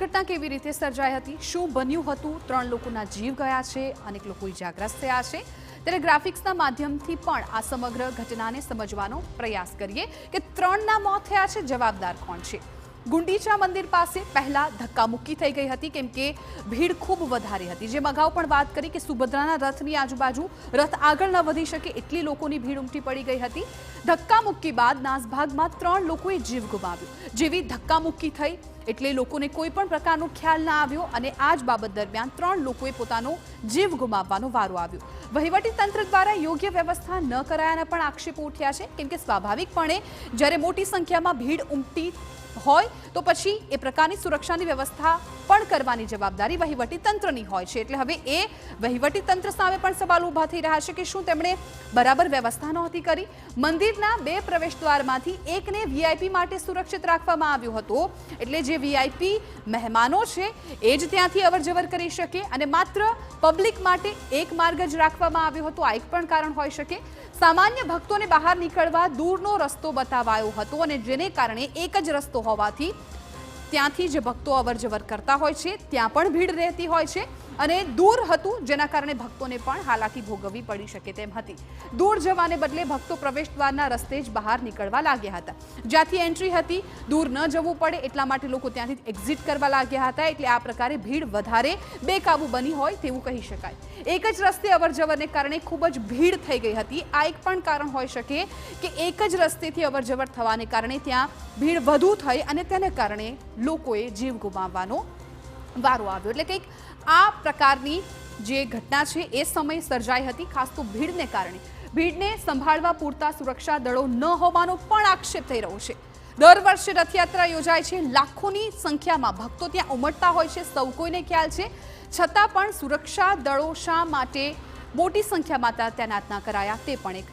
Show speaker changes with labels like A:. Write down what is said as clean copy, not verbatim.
A: દુર્ઘટના કેવી રીતે સર્જાઈ હતી, શું બન્યું હતું, 3 લોકોના જીવ ગયા છે, અનેક લોકો ઇજાગ્રસ્ત થયા છે। ત્યારે ગ્રાફિક્સના માધ્યમથી પણ આ સમગ્ર ઘટનાને સમજવાનો પ્રયાસ કરીએ કે 3ના મોત થયા છે, જવાબદાર કોણ છે। ગુંડીચા મંદિર પાસે પહેલા ધક્કામુક્કી થઈ ગઈ હતી કેમ કે ભીડ ખૂબ વધારે હતી। જેમ અગાઉ પણ વાત કરી કે સુભદ્રાના રથની આજુબાજુ રથ આગળ ન વધી શકે એટલી લોકોની ભીડ ઉમટી પડી ગઈ હતી। ધક્કામુક્કી બાદ નાસભાગમાં 3 લોકોએ જીવ ગુમાવ્યો। જેવી ધક્કામુક્કી થઈ એટલે લોકોને કોઈ પણ પ્રકારનો ખ્યાલ ના આવ્યો અને આ જ બાબત દરમિયાન 3 લોકોએ પોતાનો જીવ ગુમાવવાનો વારો આવ્યો। વહીવટી તંત્ર દ્વારા યોગ્ય વ્યવસ્થા ન કરાયાના પણ આક્ષેપો ઉઠ્યા છે કેમ કે સ્વાભાવિકપણે જ્યારે મોટી સંખ્યામાં ભીડ ઉમટી હોય તો પછી એ પ્રકારની સુરક્ષાની વ્યવસ્થા પણ કરવાની જવાબદારી વહીવટી તંત્રની હોય છે। એટલે હવે એ વહીવટી તંત્ર સામે પણ સવાલ ઊભા થઈ રહ્યા છે કે શું તેમણે બરાબર વ્યવસ્થા નહોતી કરી। મંદિરના 2 પ્રવેશદ્વારમાંથી એકને વીઆઈપી માટે સુરક્ષિત રાખવામાં આવ્યો હતો એટલે જે વીઆઈપી મહેમાનો છે એ જ ત્યાંથી અવરજવર કરી શકે અને માત્ર પબ્લિક માટે એક માર્ગ જ રાખવામાં આવ્યો હતો। આ એક પણ કારણ હોઈ શકે। સામાન્ય ભક્તોને બહાર નીકળવા દૂરનો રસ્તો બતાવાયો હતો અને જેને કારણે એક જ રસ્તો હોવાથી ત્યાંથી જે ભક્તો અવરજવર કરતા હોય છે ત્યાં પણ ભીડ રહેતી હોય છે અને દૂર હતું જેના કારણે ભક્તોને પણ હાલાકી ભોગવવી પડી શકે તેમ હતી। દૂર જવાને બદલે ભક્તો પ્રવેશદ્વારના રસ્તે જ બહાર નીકળવા લાગ્યા હતા। જ્યાંથી એન્ટ્રી હતી દૂર ન જવું પડે એટલા માટે લોકો ત્યાંથી એક્ઝિટ કરવા લાગ્યા હતા। એટલે આ પ્રકારે ભીડ વધારે બેકાબુ બની હોય તેવું કહી શકાય। એક જ રસ્તે અવરજવરને કારણે ખૂબ જ ભીડ થઈ ગઈ હતી। આ એક પણ કારણ હોઈ શકે કે એક જ રસ્તેથી અવરજવર થવાને કારણે ત્યાં ભીડ વધુ થઈ અને તેને કારણે લોકોએ જીવ ગુમાવવાનો વારો આવ્યો। એટલે કંઈક આ પ્રકારની જે ઘટના છે એ સમય સર્જાઈ હતી ખાસ તો ભીડને કારણે। ભીડને સંભાળવા પૂરતા સુરક્ષા દળો ન હોવાનો પણ આક્ષેપ થઈ રહ્યો છે। દર વર્ષે રથયાત્રા યોજાય છે, લાખોની સંખ્યામાં ભક્તો ત્યાં ઉમટતા હોય છે, સૌ કોઈને ખ્યાલ છે, છતાં પણ સુરક્ષા દળો શા માટે મોટી સંખ્યામાં તૈનાત ન કરાયા તે પણ એક